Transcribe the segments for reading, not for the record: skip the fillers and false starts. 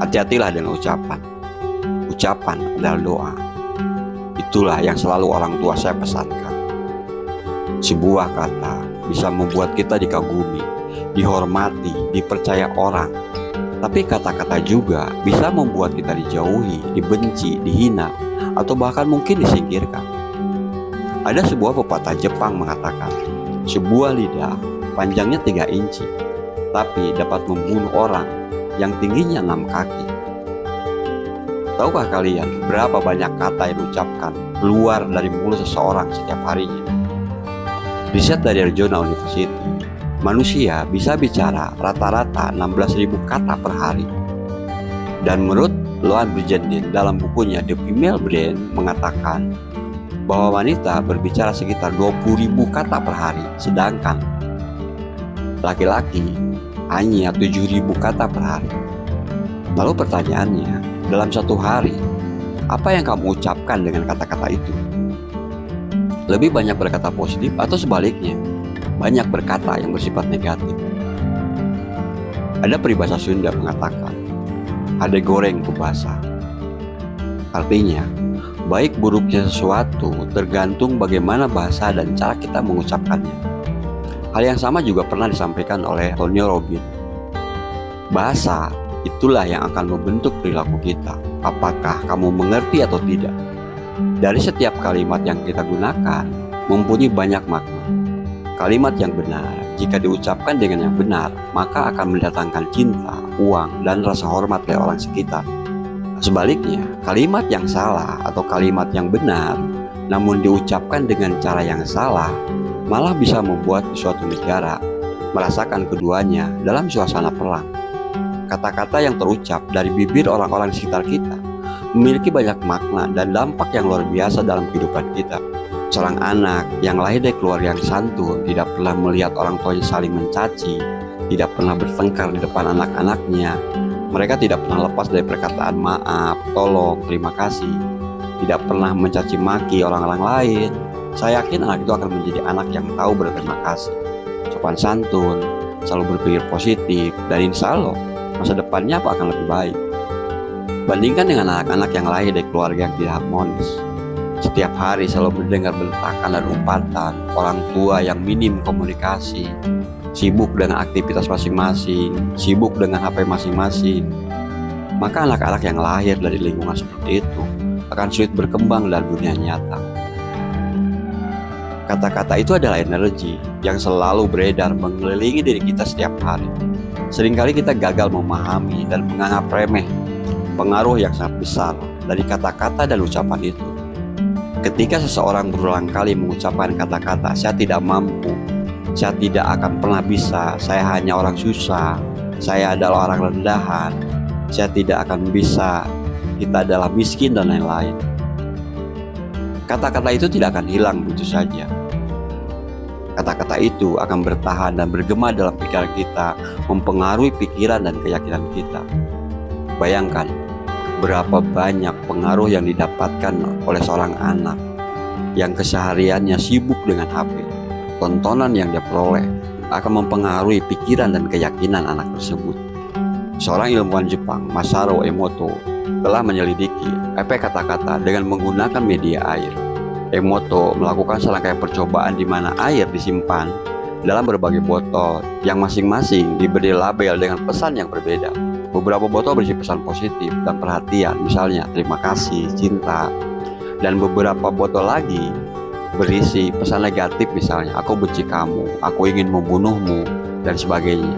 Hati-hatilah dengan ucapan. Ucapan adalah doa. Itulah yang selalu orang tua saya pesankan. Sebuah kata bisa membuat kita dikagumi, dihormati, dipercaya orang. Tapi kata-kata juga bisa membuat kita dijauhi, dibenci, dihina, atau bahkan mungkin disingkirkan. Ada sebuah pepatah Jepang mengatakan, sebuah lidah panjangnya 3 inci, tapi dapat membunuh orang yang tingginya 6 kaki. Tahukah kalian berapa banyak kata yang diucapkan keluar dari mulut seseorang setiap harinya? Riset dari Arizona University, manusia bisa bicara rata-rata 16.000 kata per hari. Dan menurut Loan Bergendin dalam bukunya The Female Brain mengatakan bahwa wanita berbicara sekitar 20.000 kata per hari, sedangkan laki-laki hanya 7.000 kata per hari. Lalu pertanyaannya, dalam satu hari, apa yang kamu ucapkan dengan kata-kata itu? Lebih banyak berkata positif atau sebaliknya, banyak berkata yang bersifat negatif? Ada peribahasa Sunda mengatakan, "Ade goreng ku basah." Artinya, baik buruknya sesuatu tergantung bagaimana bahasa dan cara kita mengucapkannya. Hal yang sama juga pernah disampaikan oleh Tony Robbins. Bahasa itulah yang akan membentuk perilaku kita, apakah kamu mengerti atau tidak. Dari setiap kalimat yang kita gunakan mempunyai banyak makna. Kalimat yang benar, jika diucapkan dengan yang benar, maka akan mendatangkan cinta, uang, dan rasa hormat dari orang sekitar. Sebaliknya, kalimat yang salah atau kalimat yang benar, namun diucapkan dengan cara yang salah, malah bisa membuat suatu negara merasakan keduanya dalam suasana perang. Kata-kata yang terucap dari bibir orang-orang di sekitar kita memiliki banyak makna dan dampak yang luar biasa dalam kehidupan kita. Seorang anak yang lahir dari keluarga yang santun tidak pernah melihat orang tuanya saling mencaci, tidak pernah bertengkar di depan anak-anaknya. Mereka tidak pernah lepas dari perkataan maaf, tolong, terima kasih, tidak pernah mencaci maki orang-orang lain. Saya yakin anak itu akan menjadi anak yang tahu berterima kasih, sopan santun, selalu berpikir positif, dan insya Allah masa depannya akan lebih baik. Bandingkan dengan anak-anak yang lahir dari keluarga yang tidak harmonis. Setiap hari selalu mendengar bentakan dan umpatan, orang tua yang minim komunikasi, sibuk dengan aktivitas masing-masing, sibuk dengan HP masing-masing. Maka anak-anak yang lahir dari lingkungan seperti itu akan sulit berkembang dalam dunia nyata. Kata-kata itu adalah energi yang selalu beredar mengelilingi diri kita setiap hari. Seringkali kita gagal memahami dan menganggap remeh pengaruh yang sangat besar dari kata-kata dan ucapan itu. Ketika seseorang berulang kali mengucapkan kata-kata, "Saya tidak mampu, saya tidak akan pernah bisa, saya hanya orang susah, saya adalah orang rendahan, saya tidak akan bisa, kita adalah miskin," dan lain-lain. Kata-kata itu tidak akan hilang begitu saja. Kata-kata itu akan bertahan dan bergema dalam pikiran kita, mempengaruhi pikiran dan keyakinan kita. Bayangkan berapa banyak pengaruh yang didapatkan oleh seorang anak yang kesehariannya sibuk dengan HP. Tontonan yang dia peroleh akan mempengaruhi pikiran dan keyakinan anak tersebut. Seorang ilmuwan Jepang, Masaru Emoto, telah menyelidiki efek kata-kata dengan menggunakan media air. Emoto melakukan serangkaian percobaan di mana air disimpan dalam berbagai botol yang masing-masing diberi label dengan pesan yang berbeda. Beberapa botol berisi pesan positif dan perhatian, misalnya terima kasih, cinta. Dan beberapa botol lagi berisi pesan negatif, misalnya aku benci kamu, aku ingin membunuhmu, dan sebagainya.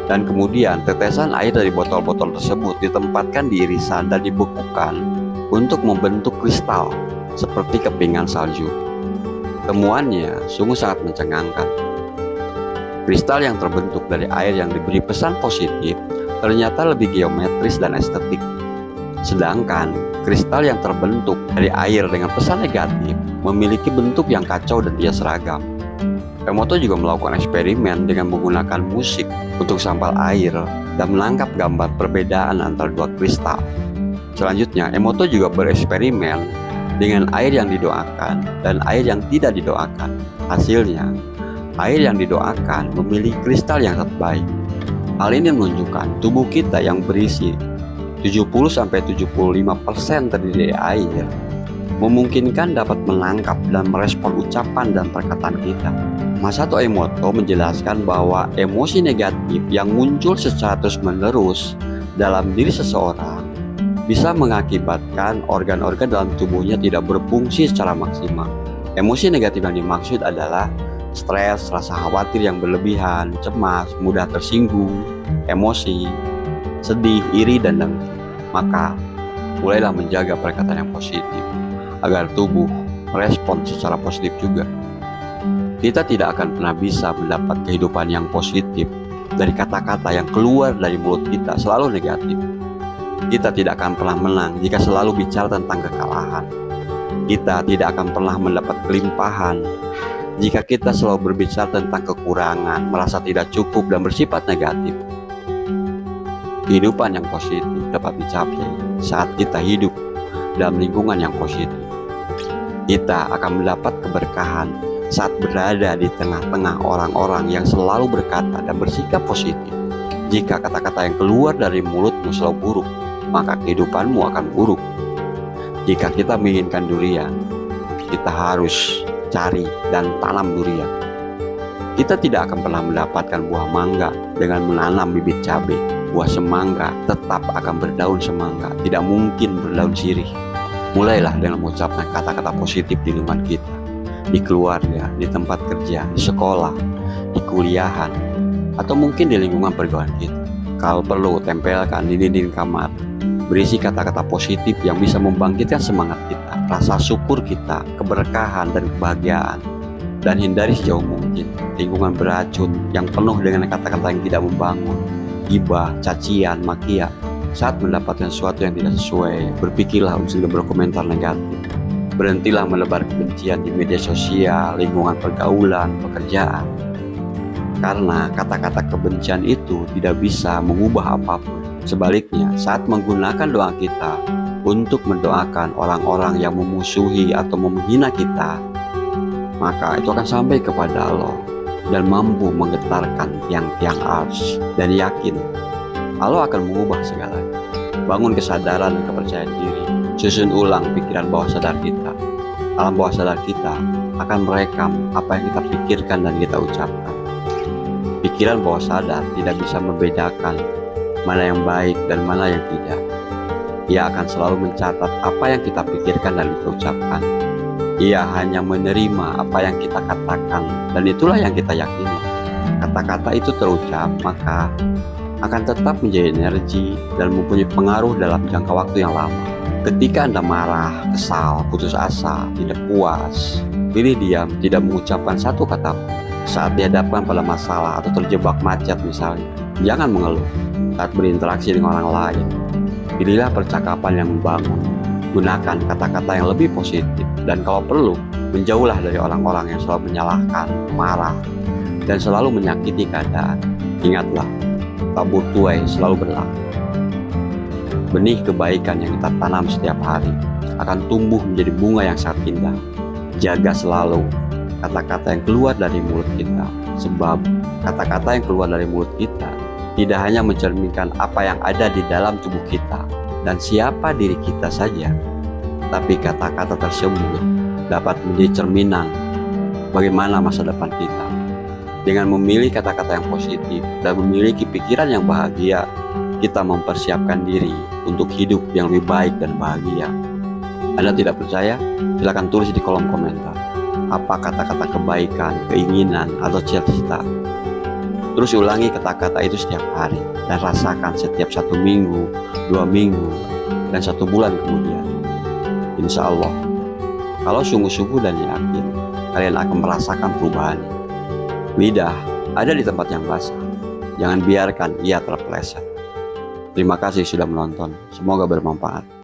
Dan kemudian tetesan air dari botol-botol tersebut ditempatkan di irisan dan dibekukan untuk membentuk kristal seperti kepingan salju. Temuannya sungguh sangat mencengangkan. Kristal yang terbentuk dari air yang diberi pesan positif ternyata lebih geometris dan estetik. Sedangkan kristal yang terbentuk dari air dengan pesan negatif memiliki bentuk yang kacau dan tidak seragam. Emoto juga melakukan eksperimen dengan menggunakan musik untuk sampel air dan menangkap gambar perbedaan antara dua kristal. Selanjutnya, Emoto juga bereksperimen dengan air yang didoakan dan air yang tidak didoakan. Hasilnya, air yang didoakan memiliki kristal yang terbaik. Hal ini menunjukkan tubuh kita yang berisi 70-75% terdiri dari air, memungkinkan dapat menangkap dan merespon ucapan dan perkataan kita. Masato Emoto menjelaskan bahwa emosi negatif yang muncul secara terus-menerus dalam diri seseorang bisa mengakibatkan organ-organ dalam tubuhnya tidak berfungsi secara maksimal. Emosi negatif yang dimaksud adalah stres, rasa khawatir yang berlebihan, cemas, mudah tersinggung, emosi, sedih, iri, dan dengki. Maka, mulailah menjaga perkataan yang positif agar tubuh merespon secara positif juga. Kita tidak akan pernah bisa mendapat kehidupan yang positif dari kata-kata yang keluar dari mulut kita selalu negatif. Kita tidak akan pernah menang jika selalu bicara tentang kekalahan. Kita tidak akan pernah mendapat kelimpahan jika kita selalu berbicara tentang kekurangan, merasa tidak cukup, dan bersifat negatif. Kehidupan yang positif dapat dicapai saat kita hidup dalam lingkungan yang positif. Kita akan mendapat keberkahan saat berada di tengah-tengah orang-orang yang selalu berkata dan bersikap positif. Jika kata-kata yang keluar dari mulutmu selalu buruk, maka kehidupanmu akan buruk. Jika kita menginginkan durian, kita harus cari dan tanam durian. Kita tidak akan pernah mendapatkan buah mangga dengan menanam bibit cabai. Buah semangka tetap akan berdaun semangka, tidak mungkin berdaun sirih. Mulailah dengan mengucapkan kata-kata positif di lingkungan kita, di keluarga, di tempat kerja, di sekolah, di kuliahan, atau mungkin di lingkungan pergaulan kita. Kalau perlu, tempelkan di dinding kamar, berisi kata-kata positif yang bisa membangkitkan semangat kita, rasa syukur kita, keberkahan dan kebahagiaan. Dan hindari sejauh mungkin lingkungan beracun yang penuh dengan kata-kata yang tidak membangun, gibah, cacian, makian. Saat mendapatkan sesuatu yang tidak sesuai, berpikirlah untuk berkomentar negatif. Berhentilah menebar kebencian di media sosial, lingkungan pergaulan, pekerjaan. Karena kata-kata kebencian itu tidak bisa mengubah apapun. Sebaliknya, saat menggunakan doa kita untuk mendoakan orang-orang yang memusuhi atau menghina kita, maka itu akan sampai kepada Allah dan mampu menggetarkan tiang-tiang ars. Dan yakin Allah akan mengubah segalanya. Bangun kesadaran dan kepercayaan diri. Susun ulang pikiran bawah sadar kita. Alam bawah sadar kita akan merekam apa yang kita pikirkan dan kita ucapkan. Pikiran bawah sadar tidak bisa membedakan mana yang baik dan mana yang tidak. Ia akan selalu mencatat apa yang kita pikirkan dan kita ucapkan. Ia hanya menerima apa yang kita katakan, dan itulah yang kita yakini. Kata-kata itu terucap, maka akan tetap menjadi energi dan mempunyai pengaruh dalam jangka waktu yang lama. Ketika Anda marah, kesal, putus asa, tidak puas, pilih diam, tidak mengucapkan satu kata pun. Saat dihadapkan pada masalah atau terjebak macet misalnya, jangan mengeluh. Saat berinteraksi dengan orang lain, pilihlah percakapan yang membangun. Gunakan kata-kata yang lebih positif, dan kalau perlu, menjauhlah dari orang-orang yang selalu menyalahkan, marah, dan selalu menyakiti keadaan. Ingatlah, tabur tuai selalu berlaku. Benih kebaikan yang kita tanam setiap hari akan tumbuh menjadi bunga yang sangat indah. Jaga selalu kata-kata yang keluar dari mulut kita, sebab kata-kata yang keluar dari mulut kita tidak hanya mencerminkan apa yang ada di dalam tubuh kita dan siapa diri kita saja, tapi kata-kata tersebut dapat menjadi cerminan bagaimana masa depan kita. Dengan memilih kata-kata yang positif dan memiliki pikiran yang bahagia, kita mempersiapkan diri untuk hidup yang lebih baik dan bahagia. Anda tidak percaya? Silakan tulis di kolom komentar. Apa kata-kata kebaikan, keinginan, atau cita-cita? Terus ulangi kata-kata itu setiap hari dan rasakan setiap 1 minggu, 2 minggu, dan 1 bulan kemudian. Insya Allah, kalau sungguh-sungguh dan yakin, kalian akan merasakan perubahannya. Lidah ada di tempat yang basah. Jangan biarkan ia terpeleset. Terima kasih sudah menonton. Semoga bermanfaat.